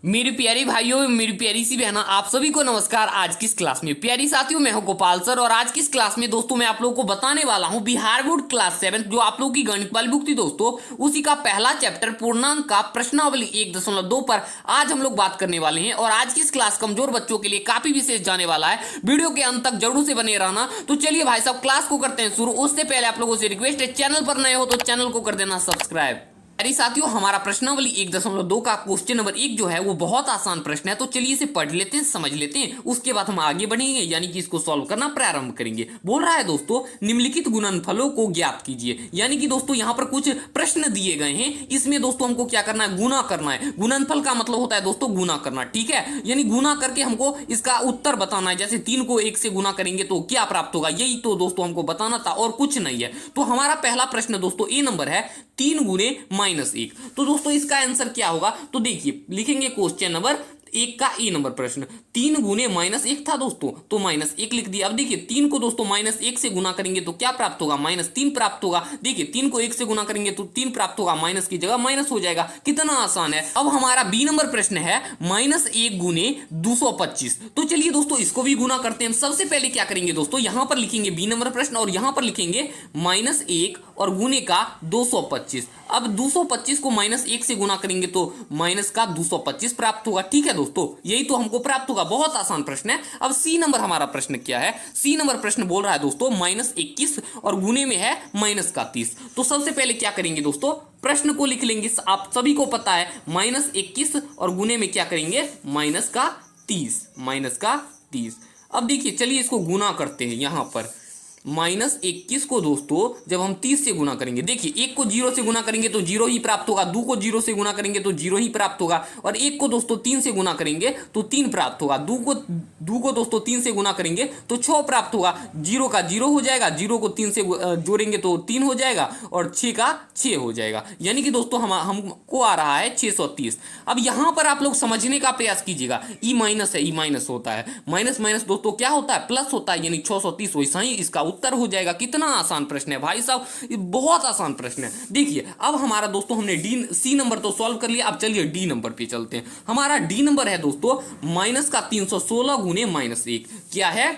मेरी प्यारी भाइयों, मेरी प्यारी सी बहना, आप सभी को नमस्कार। आज की इस क्लास में प्यारी साथियों, मैं हूं गोपाल सर और आज की इस क्लास में दोस्तों मैं आप लोगों को बताने वाला हूं बिहार बोर्ड क्लास 7 जो आप लोगों की गणित वाली बुक थी दोस्तों, उसी का पहला चैप्टर पूर्णांक का प्रश्नावली 1.2 पर आज हम लोग बात करने वाले हैं। और आज की इस क्लास कमजोर बच्चों के लिए काफी विशेष जाने वाला है। वीडियो के अंत तक जरूर से बने रहना। तो चलिए भाई साहब, क्लास को करते हैं शुरू। उससे पहले आप लोगों से रिक्वेस्ट है, चैनल पर नए हो तो चैनल को कर देना सब्सक्राइब। अरे साथियों, हमारा प्रश्नावली 1.2 का क्वेश्चन नंबर 1 जो है वो बहुत आसान प्रश्न है। तो चलिए इसे पढ़ लेते हैं, समझ लेते हैं, उसके बाद हम आगे बढ़ेंगे, यानी कि इसको सॉल्व करना प्रारंभ करेंगे। बोल रहा है दोस्तों, निम्नलिखित गुणनफलों को ज्ञात कीजिए। यानी कि दोस्तों यहाँ पर कुछ प्रश्न दिए गए हैं, इसमें दोस्तों हमको क्या करना है, गुना करना है। गुणनफल का मतलब होता है दोस्तों गुना करना, ठीक है। यानी गुना करके हमको इसका उत्तर बताना है। जैसे 3 को 1 से गुना करेंगे तो क्या प्राप्त होगा, यही तो दोस्तों हमको बताना था और कुछ नहीं है। तो हमारा पहला प्रश्न दोस्तों ए नंबर है, 3 गुने -1। तो दोस्तों इसका आंसर क्या होगा, तो देखिए लिखेंगे क्वेश्चन नंबर 1 का ए नंबर प्रश्न। 3 गुने -1 था दोस्तों, तो -1 लिख दिया। अब देखिए 3 को दोस्तों -1 से गुना करेंगे तो क्या प्राप्त होगा, -3 प्राप्त होगा। देखिए 3 को 1 से गुना करेंगे तो 3 प्राप्त होगा, माइनस की जगह माइनस हो जाएगा। कितना आसान है। अब हमारा बी नंबर प्रश्न है, -1 गुने 225। तो चलिए दोस्तों इसको भी गुना करते हैं। सबसे पहले क्या करेंगे दोस्तों, यहां पर लिखेंगे बी नंबर प्रश्न और यहां पर लिखेंगे -1 और गुने का 225। अब 225 को -1 से गुना करेंगे तो माइनस का 225 प्राप्त होगा, ठीक है दोस्तों, यही तो हमको प्राप्त होगा। बहुत आसान प्रश्न है। अब सी नंबर हमारा प्रश्न क्या है, सी नंबर प्रश्न बोल रहा है दोस्तों -21 और गुने में है -30। तो सबसे पहले क्या करेंगे दोस्तों, प्रश्न को लिख लेंगे। आप सभी को पता है -21 और गुने में क्या करेंगे, -30। अब देखिए चलिए इसको गुना करते हैं। यहां पर -21 को दोस्तों जब हम 30 से गुना करेंगे, देखिए 1 को 0 से गुना करेंगे तो 0 ही प्राप्त होगा, 2 को 0 से गुना करेंगे तो 0 ही प्राप्त होगा, और 1 को दोस्तों 3 से गुना करेंगे तो 3 प्राप्त होगा। 2 को दोस्तों 3 से गुना करेंगे तो 6 प्राप्त होगा। 0 का 0 हो जाएगा, 0 को 3 से जोड़ेंगे तो 3 हो जाएगा और 6 का 6 हो जाएगा। यानी कि दोस्तों हमको आ रहा है 630। अब यहां पर आप लोग समझने का प्रयास कीजिएगा, ई माइनस है, ई माइनस होता है, माइनस माइनस दोस्तों क्या होता है, प्लस होता है, यानी 630 वैसा ही इसका उत्तर हो जाएगा। कितना आसान प्रश्न है भाई साहब, ये बहुत आसान प्रश्न है। देखिए अब हमारा दोस्तों हमने सी नंबर तो सॉल्व कर लिया। अब चलिए डी नंबर पे चलते हैं। हमारा डी नंबर है दोस्तों -316 गुने -1। क्या है,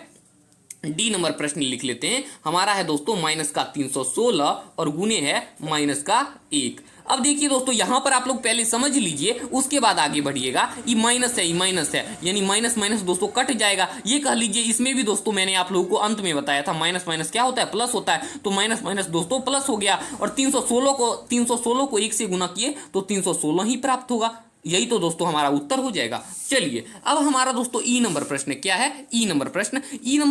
डी नंबर प्रश्न लिख लेते हैं। हमारा है दोस्तों -316 और गुने है -1। अब देखिए दोस्तों यहां पर आप लोग पहले समझ लीजिए, उसके बाद आगे बढ़िएगा। ये माइनस है, ये माइनस है, यानी माइनस माइनस दोस्तों कट जाएगा। ये कह लीजिए इसमें भी दोस्तों मैंने आप लोगों को अंत में बताया था, माइनस माइनस क्या होता है, प्लस होता है। तो माइनस माइनस दोस्तों प्लस हो गया, और 316 को 1 से गुना किए तो 316 ही प्राप्त होगा। यही तो दोस्तों हमारा उत्तर हो जाएगा। चलिए अब हमारा दोस्तों ई नंबर प्रश्न क्या है, ई नंबर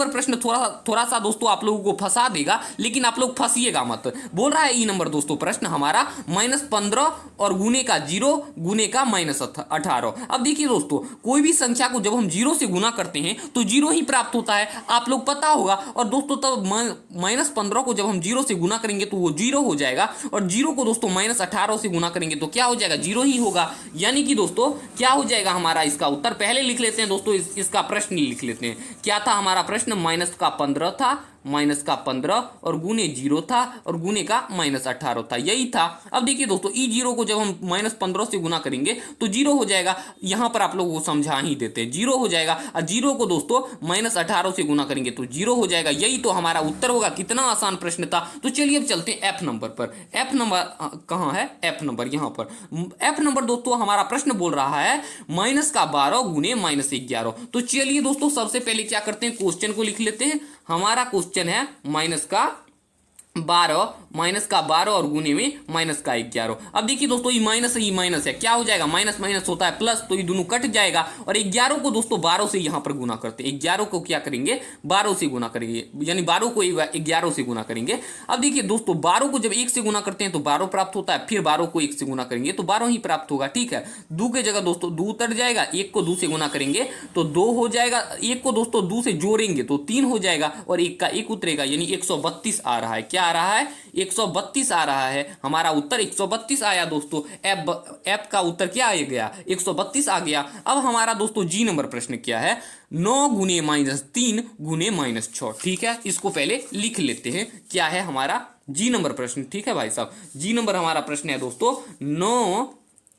प्रश्न थोड़ा सा दोस्तों आप लोगों को फंसा देगा, लेकिन आप लोग फंसिएगा मत। बोल रहा है ई नंबर दोस्तों प्रश्न हमारा -15 और गुने का 0 गुने का -18। अब देखिए दोस्तों कोई भी संख्या को जब हम 0 से गुना करते हैं तो 0 ही प्राप्त होता है, आप लोग पता होगा। और दोस्तों तब -15 को जब हम 0 से गुना करेंगे तो वो 0 हो जाएगा, और 0 को दोस्तों -18 से गुना करेंगे तो क्या हो जाएगा, 0 ही होगा। यानी कि दोस्तों क्या हो जाएगा हमारा इसका उत्तर, पहले लिख लेते हैं दोस्तों, इसका प्रश्न लिख लेते हैं। क्या था हमारा प्रश्न, -15 था, -15 और गुने 0 था और गुने का -18 था, यही था। अब देखिए दोस्तों ई 0 को जब हम -15 से गुना करेंगे तो 0 हो जाएगा। यहां पर आप लोग वो समझा ही देते हैं, 0 हो जाएगा। और 0 को दोस्तों -18 से गुना करेंगे तो 0 हो जाएगा, यही तो हमारा उत्तर होगा। कितना आसान प्रश्न था। तो चलिए अब चलते हैं एफ नंबर पर। एफ नंबर कहां है, एफ नंबर यहां पर। एफ नंबर दोस्तों हमारा प्रश्न बोल रहा है -12 गुने -11। तो चलिए दोस्तों सबसे पहले क्या करते हैं, क्वेश्चन को लिख लेते हैं। हमारा क्वेश्चन है -12 और गुने में -11। अब देखिए दोस्तों ये माइनस है, क्या हो जाएगा, माइनस माइनस होता है प्लस, तो ये दोनों कट जाएगा। और 11 को दोस्तों 12 से यहां पर गुना करते हैं। 11 को क्या करेंगे, 12 से गुना करेंगे, यानी 12 को 11 से गुना करेंगे। अब देखिए दोस्तों 12 को जब 1 से गुना करते हैं तो 12 प्राप्त होता है, फिर 12 को 1 से गुना करेंगे तो 12 ही प्राप्त होगा, ठीक है। 2 की जगह दोस्तों 2 उतर जाएगा, 1 को 2 से गुना करेंगे तो 2 हो जाएगा, 1 को दोस्तों 2 से जोड़ेंगे तो 3 हो जाएगा, और 1 का 1 उतरेगा, यानी 132 आ रहा है। क्या आ रहा है, 132 आ रहा है। हमारा उत्तर 132 आया दोस्तों। एफ का उत्तर क्या आ गया, 132 आ गया। अब हमारा दोस्तों जी नंबर प्रश्न क्या है, 9 गुने -3 गुने -6। ठीक है, इसको पहले लिख लेते हैं। क्या है हमारा जी नंबर प्रश्न, ठीक है भाई साहब। जी नंबर हमारा प्रश्न है दोस्तों 9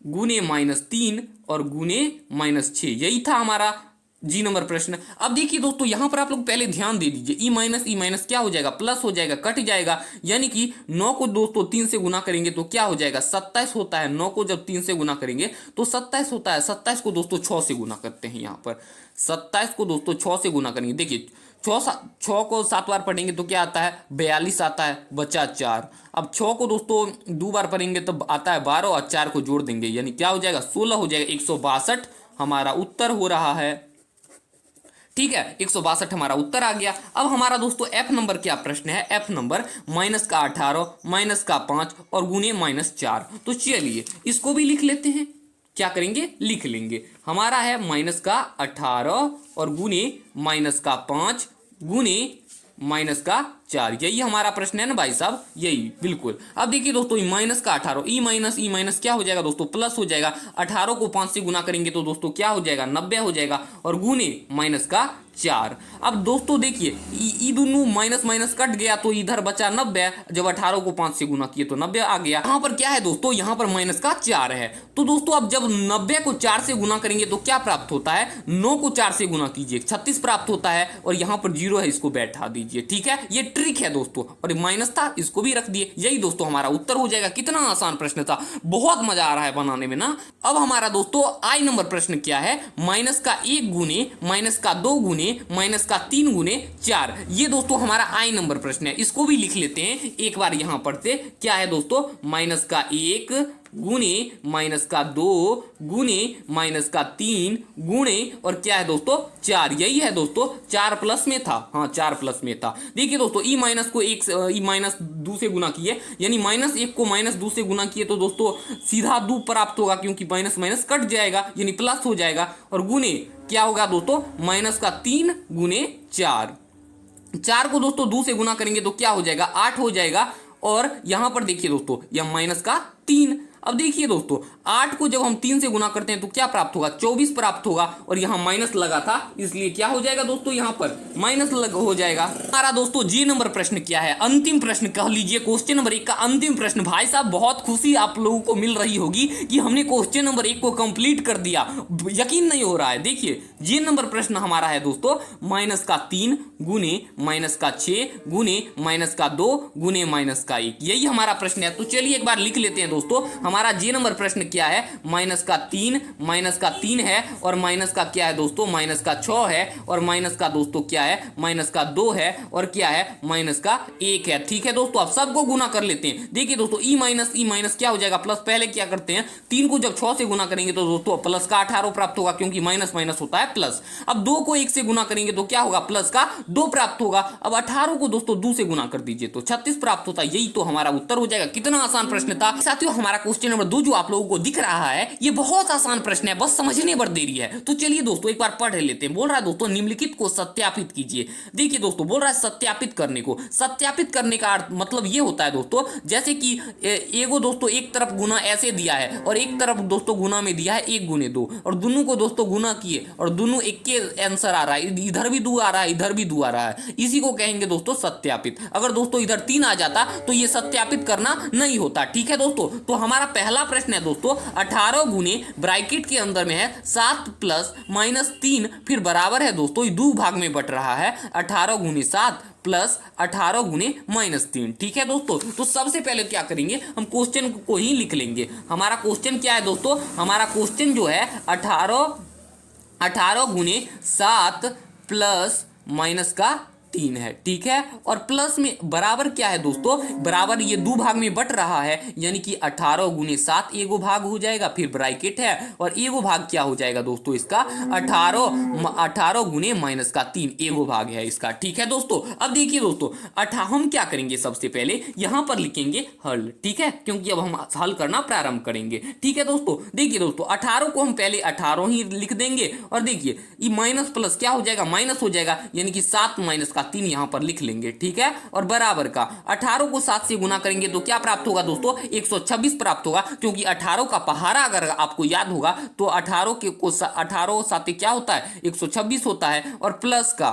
गुने -3 और गुने -6। यही था हमारा जी नंबर प्रश्न। अब देखिए दोस्तों यहां पर आप लोग पहले ध्यान दे दीजिए, ई माइनस क्या हो जाएगा, प्लस हो जाएगा, कट जाएगा। यानी कि 9 को दोस्तों 3 से गुना करेंगे तो क्या हो जाएगा, 27 होता है। 9 को जब 3 से गुना करेंगे तो 27 होता है। 27 को दोस्तों 6 से गुना करते हैं। यहाँ पर 27 को दोस्तों 6 से गुना करेंगे। देखिए 6 को 7 बार पढ़ेंगे तो क्या आता है, 42 आता है, बचा 4। अब 6 को दोस्तों 2 बार पढ़ेंगे तब आता है 12 और 4 को जोड़ देंगे, यानी क्या हो जाएगा, 16 हो जाएगा। 162 हमारा उत्तर हो रहा है। ठीक है, 162 हमारा उत्तर आ गया। अब हमारा दोस्तों एफ नंबर क्या प्रश्न है, एफ नंबर -18 -5 और गुने -4। तो चलिए इसको भी लिख लेते हैं। क्या करेंगे, लिख लेंगे। हमारा है -18 और गुने -5 गुने -4। यही हमारा प्रश्न है ना भाई साहब, यही बिल्कुल। अब देखिए दोस्तों -18, ई माइनस क्या हो जाएगा दोस्तों, प्लस हो जाएगा। 18 को 5 से गुना करेंगे तो दोस्तों क्या हो जाएगा, 90 हो जाएगा और गुने -4। अब दोस्तों देखिए ई दोनों माइनस कट गया तो इधर बचा 90। जब 18 को 5 से गुना किए तो 90 आ गया। यहाँ पर क्या है दोस्तों, यहाँ पर -4 है। तो दोस्तों अब जब 90 को 4 से गुना करेंगे तो क्या प्राप्त होता है, 9 को 4 से गुना कीजिए, 36 प्राप्त होता है। और यहाँ पर 0 है, इसको बैठा दीजिए। ठीक है, ये ट्रिक है दोस्तों। और माइनस था, इसको भी रख दिए। यही दोस्तों हमारा उत्तर हो जाएगा। कितना आसान प्रश्न था, बहुत मजा आ रहा है बनाने में ना। अब हमारा दोस्तों आई नंबर प्रश्न क्या है, -1 गुने -2 गुने -3 गुने 4। ये दोस्तों हमारा आई नंबर प्रश्न है। इसको भी लिख लेते हैं एक बार यहाँ पर से। क्या है दोस्तों, -1 गुने -2 गुने -3 गुणे और क्या है दोस्तों 4। यही है दोस्तों, 4 प्लस में था। हाँ 4 प्लस में था। देखिए दोस्तों ई माइनस को -2 से गुना किए, यानी -1 को -2 से गुना किए तो दोस्तों सीधा 2 प्राप्त होगा, क्योंकि माइनस कट जाएगा यानी प्लस हो जाएगा। और गुने क्या होगा दोस्तों, -3 गुने 4। 4 को दोस्तों 2 से गुना करेंगे तो क्या हो जाएगा, 8 हो जाएगा। और यहां पर देखिए दोस्तों यह -3। अब देखिए दोस्तों 8 को जब हम 3 से गुना करते हैं तो क्या प्राप्त होगा, 24 प्राप्त होगा। और यहाँ माइनस लगा था, इसलिए क्या हो जाएगा दोस्तों, यहाँ पर माइनस हो जाएगा। हमारा दोस्तों जी नंबर प्रश्न क्या है, अंतिम प्रश्न कह लीजिए, क्वेश्चन नंबर 1 का अंतिम प्रश्न। भाई साहब बहुत खुशी आप लोगों को मिल रही होगी कि हमने क्वेश्चन नंबर 1 को कंप्लीट कर दिया। यकीन नहीं हो रहा है। देखिए जी नंबर प्रश्न हमारा है दोस्तों -3 गुने -6 गुने -2 गुने -1। यही हमारा प्रश्न है। तो चलिए एक बार लिख लेते हैं दोस्तों। हमारा जी नंबर प्रश्न क्या है, -3 है और माइनस का क्या है दोस्तों, -6 है और माइनस का दोस्तों क्या है, -2 है और क्या है, -1 है। ठीक है दोस्तों, अब सबको गुना कर लेते हैं। देखिए दोस्तों ई माइनस क्या हो जाएगा, प्लस। पहले क्या करते हैं, 3 को जब 6 से गुना करेंगे तो दोस्तों प्लस का 18 प्राप्त होगा, क्योंकि माइनस होता है प्लस। अब 2 को 1 से गुना करेंगे तो क्या होगा, प्लस का 2 प्राप्त होगा। अब 18 को दोस्तों 2 से गुना कर दीजिए तो 36 प्राप्त होता है। यही तो हमारा उत्तर हो जाएगा। कितना आसान प्रश्न था साथियों। हमारा क्वेश्चन नंबर 2 जो आप लोगों को दिख रहा है, ये बहुत आसान प्रश्न है, बस समझने पर देरी है। तो चलिए दोस्तों एक बार पढ़ लेते हैं। बोल रहा है दोस्तों निम्नलिखित को सत्यापित कीजिए। देखिए दोस्तों बोल रहा है सत्यापित करने को। सत्यापित करने का अर्थ मतलब ये होता है दोस्तों, जैसे कि एगो दोस्तों एक तरफ गुना ऐसे दिया है और एक तरफ दोस्तों गुना में दिया है 1 गुने 2, और दोनों को दोस्तों गुना किए और दोनों एक के आंसर आ रहा है, इधर भी 2 आ रहा है इधर भी 2 आ रहा है। इसी को कहेंगे दोस्तों सत्यापित। अगर दोस्तों इधर 3 आ जाता तो ये सत्यापित करना नहीं होता। ठीक है दोस्तों, तो हमारा पहला प्रश्न है दोस्तों 18 गुने ब्रैकेट के अंदर में है 7 प्लस -3, फिर बराबर है दोस्तों 2 भाग में बट रहा है 18 गुने 7 प्लस 18 गुने -3। ठीक है दोस्तों, तो सबसे पहले क्या करेंगे, हम क्वेश्चन को ही लिख लेंगे। हमारा क्वेश्चन क्या है दोस्तों, हमारा क्वेश्चन जो है 18 गुने 7 प्लस -3 है। ठीक है, और प्लस में बराबर क्या है दोस्तों, बराबर ये 2 भाग में बट रहा है, यानी कि 18 गुने 7 एगो भाग हो जाएगा, फिर ब्रैकेट है और एगो भाग क्या हो जाएगा दोस्तों इसका 18 गुने -3 एगो भाग है इसका। ठीक है दोस्तों, अब देखिए दोस्तों हम क्या करेंगे, सबसे पहले यहां पर लिखेंगे हल। ठीक है, क्योंकि अब हम हल करना प्रारंभ करेंगे। ठीक है दोस्तों, देखिए दोस्तों 18 को हम पहले 18 ही लिख देंगे और देखिए ये माइनस प्लस क्या हो जाएगा, माइनस हो जाएगा, यानी कि 7 -3 यहां पर लिख लेंगे। ठीक है, और बराबर का 18 को 7 से गुना करेंगे तो क्या प्राप्त होगा दोस्तों, 126 प्राप्त होगा, क्योंकि 18 का पहाड़ा अगर आपको याद होगा तो 18 7 क्या होता है 126 होता है। और प्लस का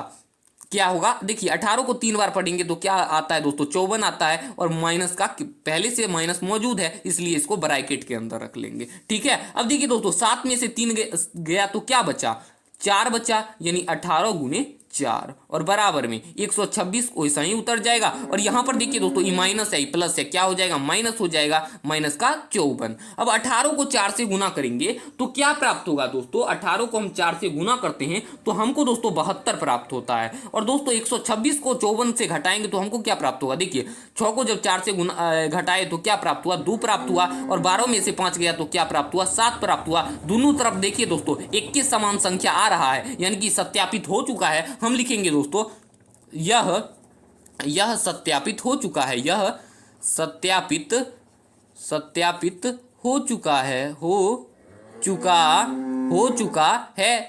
क्या होगा, देखिए 18 को 3 बार पढ़ेंगे तो क्या आता है दोस्तों, 54 आता है, और माइनस का पहले से माइनस मौजूद है इसलिए इसको ब्रैकेट के अंदर रख लेंगे। ठीक है, अब देखिए दोस्तों 7 में से 3 गया तो क्या बचा, 4 बचा, यानी 18 गुने 4 और बराबर में 126 वैसा ही उतर जाएगा। और यहां पर देखिए दोस्तों ये माइनस है प्लस है, क्या हो जाएगा, माइनस हो जाएगा, माइनस का 54। अब 18 को 4 से गुना करेंगे तो क्या प्राप्त होगा दोस्तों, 18 को हम 4 से गुना करते हैं तो हमको दोस्तों 72 प्राप्त होता है। और दोस्तों 126 को 54 से घटाएंगे तो हमको क्या प्राप्त होगा, देखिए 6 को जब 4 से घटाए तो क्या प्राप्त हुआ, 2 प्राप्त हुआ, और 12 में से 5 गया तो क्या प्राप्त हुआ, 7 प्राप्त हुआ। दोनों तरफ देखिए दोस्तों 21 समान संख्या आ रहा है, यानी कि सत्यापित हो चुका है। हम लिखेंगे दोस्तों यह सत्यापित हो चुका है, यह सत्यापित हो चुका है।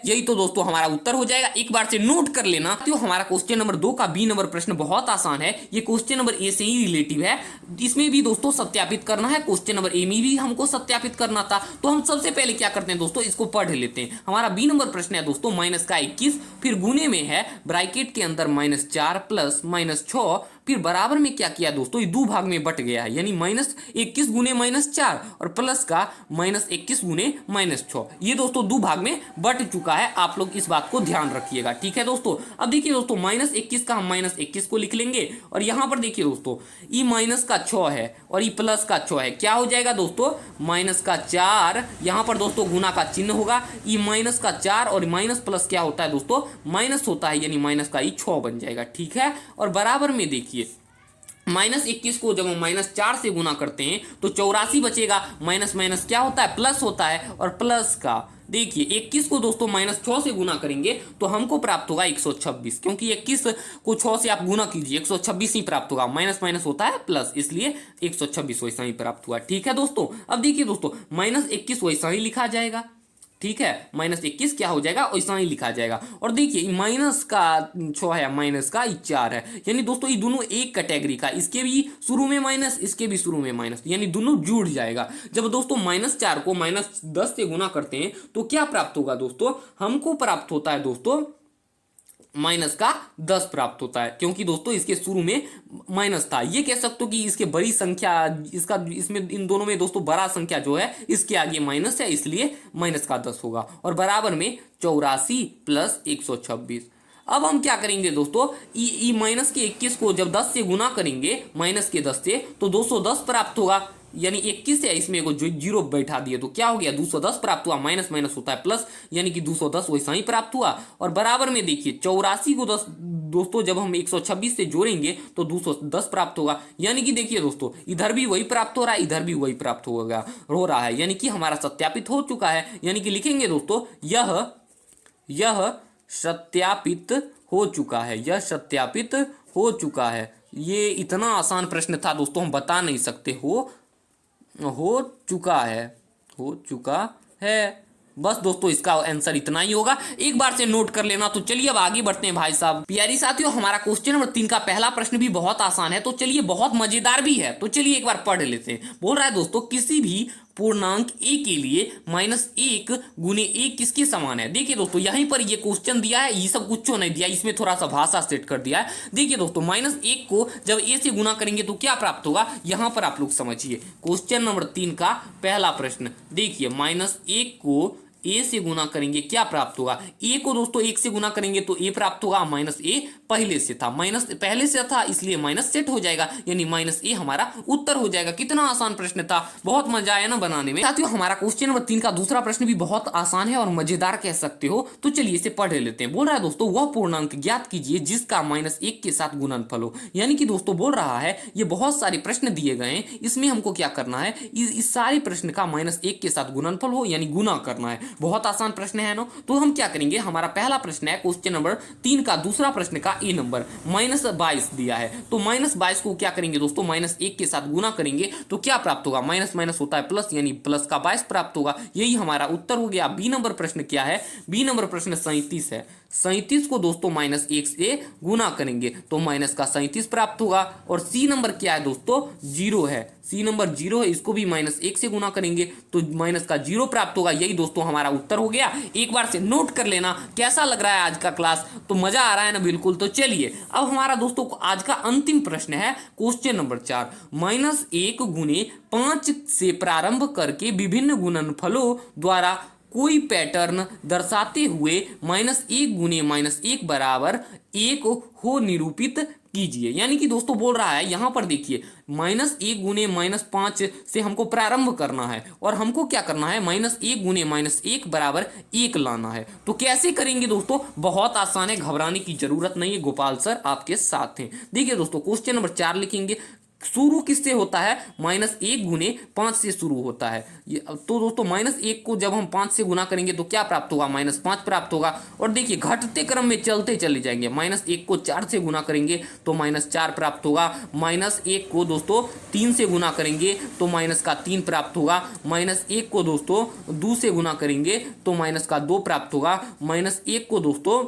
यही तो दोस्तों हमारा उत्तर हो जाएगा। एक बार से नोट कर लेना, तो हमारा क्वेश्चन नंबर 2 का बी नंबर प्रश्न बहुत आसान है, ये क्वेश्चन नंबर ए से ही रिलेटिव है। इसमें भी दोस्तों सत्यापित करना है, क्वेश्चन नंबर ए में भी हमको सत्यापित करना था। तो हम सबसे पहले क्या करते हैं दोस्तों, इसको पढ़ लेते हैं। हमारा बी नंबर प्रश्न है दोस्तों माइनस का 21, फिर गुने में है ब्रैकेट के अंदर -4 प्लस -6, फिर बराबर में क्या किया दोस्तों, ये 2 भाग में बट गया है, यानी -21 गुने -4 और प्लस का -21 गुने -6, ये दोस्तों 2 भाग में बट चुका है। आप लोग इस बात को ध्यान रखिएगा। ठीक है दोस्तों, अब देखिए दोस्तों -21 का हम -21 को लिख लेंगे, और यहां पर देखिए दोस्तों ये माइनस का 6 है और ये प्लस का 6 है, क्या हो जाएगा दोस्तों, माइनस का 4, यहां पर दोस्तों गुना का चिन्ह होगा, ये माइनस का 4 और माइनस प्लस क्या होता है दोस्तों, माइनस होता है, यानी माइनस का ये 6 बन जाएगा। ठीक है, और बराबर में देखिए -21 को जब हम -4 से गुना करते हैं तो 84 बचेगा, माइनस माइनस क्या होता है, प्लस होता है, और प्लस का देखिए 21 को दोस्तों -6 से गुना करेंगे तो हमको प्राप्त होगा 126, क्योंकि 21 को 6 से आप गुना कीजिए 126 ही प्राप्त होगा, माइनस माइनस होता है प्लस, इसलिए 126 वैसा ही प्राप्त हुआ। ठीक है दोस्तों, अब देखिए दोस्तों -21 वैसा ही लिखा जाएगा। ठीक है, -21 क्या हो जाएगा, वैसा ही लिखा जाएगा। और देखिए माइनस का 6 है, माइनस का 4 है, यानी दोस्तों ये दोनों एक कैटेगरी का, इसके भी शुरू में माइनस, इसके भी शुरू में माइनस, यानी दोनों जुड़ जाएगा। जब दोस्तों -4 को -10 से गुना करते हैं तो क्या प्राप्त होगा दोस्तों, हमको प्राप्त होता है दोस्तों -10 प्राप्त होता है, क्योंकि दोस्तों इसके शुरू में माइनस था। ये कह सकते हो कि इसके बड़ी संख्या, इसमें इन दोनों में दोस्तों बड़ा संख्या जो है इसके आगे माइनस है, इसलिए -10 होगा, और बराबर में 84 प्लस 126। अब हम क्या करेंगे दोस्तों, माइनस के 21 को जब 10 से गुना करेंगे माइनस के 10 से तो 210 प्राप्त होगा, यानी 21 है, इसमें को जो 0 बैठा दिए तो क्या हो गया, 210 प्राप्त हुआ, माइनस माइनस होता है प्लस, यानी कि 210 वैसा ही प्राप्त हुआ। और बराबर में देखिए 84 को 10 दोस्तों जब हम 126 से जोड़ेंगे तो 210 प्राप्त होगा, यानी कि देखिए दोस्तों इधर भी वही प्राप्त हो रहा है, इधर भी वही प्राप्त हो रहा है, यानी कि हमारा सत्यापित हो चुका है। यानी कि लिखेंगे दोस्तों यह सत्यापित हो चुका है, यह सत्यापित हो चुका है। ये इतना आसान प्रश्न था दोस्तों, हम बता नहीं सकते, हो चुका है। बस दोस्तों इसका आंसर इतना ही होगा, एक बार से नोट कर लेना। तो चलिए अब आगे बढ़ते हैं भाई साहब। प्यारी साथियों, हमारा क्वेश्चन नंबर 3 का पहला प्रश्न भी बहुत आसान है, तो चलिए बहुत मजेदार भी है, तो चलिए एक बार पढ़ लेते हैं। बोल रहा है दोस्तों किसी भी पूर्णांक a के लिए -1 गुने a किसके समान है। देखिए दोस्तों यहीं पर ये क्वेश्चन दिया है, ये सब कुछ नहीं दिया, इसमें थोड़ा सा भाषा सेट कर दिया है। देखिए दोस्तों -1 को जब a से गुना करेंगे तो क्या प्राप्त होगा, यहां पर आप लोग समझिए। क्वेश्चन नंबर 3 का पहला प्रश्न देखिए, -1 को a से गुना करेंगे क्या प्राप्त होगा, a को दोस्तों 1 से गुना करेंगे तो a प्राप्त होगा, -a पहले से था, माइनस पहले से था इसलिए माइनस सेट हो जाएगा, यानी -a हमारा उत्तर हो जाएगा। कितना आसान प्रश्न था, बहुत मजा आया ना बनाने में। साथियों हमारा क्वेश्चन नंबर 3 का दूसरा प्रश्न भी बहुत आसान है और मजेदार कह सकते हो, तो चलिए इसे पढ़ लेते हैं। बोल रहा है दोस्तों वह पूर्णांक ज्ञात कीजिए जिसका -1 के साथ गुणनफल हो, यानी कि दोस्तों बोल रहा है ये बहुत सारे प्रश्न दिए गए हैं, इसमें हमको क्या करना है, इस सारे प्रश्न का -1 के साथ गुणनफल हो, यानी गुना करना है। बहुत आसान प्रश्न है ना, तो हम क्या करेंगे, हमारा पहला प्रश्न है क्वेश्चन नंबर 3 का दूसरा प्रश्न का ए नंबर -22 दिया है, तो -22 को क्या करेंगे दोस्तों, -1 के साथ गुना करेंगे तो क्या प्राप्त होगा, माइनस माइनस होता है प्लस, यानी प्लस का 22 प्राप्त होगा। यही हमारा उत्तर हो गया। बी नंबर प्रश्न क्या है, बी नंबर प्रश्न 37 है। 37 को दोस्तों -1 से गुना करेंगे तो माइनस का 37 प्राप्त होगा। और सी नंबर क्या है दोस्तों, 0 है। सी नंबर 0 है, इसको भी -1 से गुना करेंगे तो माइनस का 0 प्राप्त होगा। यही दोस्तों हमारा उत्तर हो गया। एक बार से नोट कर लेना। कैसा लग रहा है आज का क्लास? तो मजा आ रहा है ना? बिल्कुल। तो चलिए अब हमारा दोस्तों आज का अंतिम प्रश्न है क्वेश्चन नंबर 4। -1 गुने 5 से प्रारंभ करके विभिन्न गुणनफलों द्वारा कोई पैटर्न दर्शाते हुए -1 गुने -1 बराबर 1 हो निरूपित कीजिए। यानी कि दोस्तों बोल रहा है यहां पर देखिए -1 गुने -5 से हमको प्रारंभ करना है और हमको क्या करना है -1 गुने -1 बराबर 1 लाना है। तो कैसे करेंगे दोस्तों? बहुत आसान है, घबराने की जरूरत नहीं है, गोपाल सर आपके साथ हैं। देखिए दोस्तों क्वेश्चन नंबर 4 लिखेंगे। शुरू किससे होता है? -1 गुने 5 से शुरू होता है। तो दोस्तों -1 को जब हम 5 से गुना करेंगे तो क्या प्राप्त होगा? -5 प्राप्त होगा। और देखिए घटते क्रम में चलते चले जाएंगे। -1 को 4 से गुना करेंगे तो -4 प्राप्त होगा। -1 को दोस्तों 3 से गुना करेंगे तो -3 प्राप्त होगा। -1 को दोस्तों 2 से गुना करेंगे तो -2 प्राप्त होगा। -1 को दोस्तों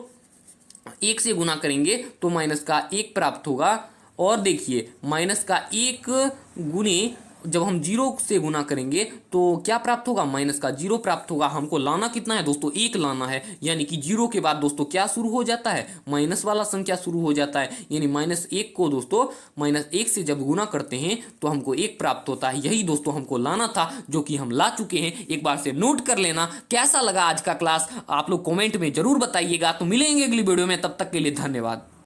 1 से गुना करेंगे तो -1 प्राप्त होगा। और देखिए -1 गुने जब हम 0 से गुना करेंगे तो क्या प्राप्त होगा? -0 प्राप्त होगा। हमको लाना कितना है दोस्तों? 1 लाना है। यानी कि 0 के बाद दोस्तों क्या शुरू हो जाता है? माइनस वाला संख्या शुरू हो जाता है। यानी -1 को दोस्तों -1 से जब गुना करते हैं तो हमको 1 प्राप्त होता है। यही दोस्तों हमको लाना था, जो कि हम ला चुके हैं। एक बार से नोट कर लेना। कैसा लगा आज का क्लास? आप लोग कॉमेंट में जरूर बताइएगा। तो मिलेंगे अगली वीडियो में, तब तक के लिए धन्यवाद।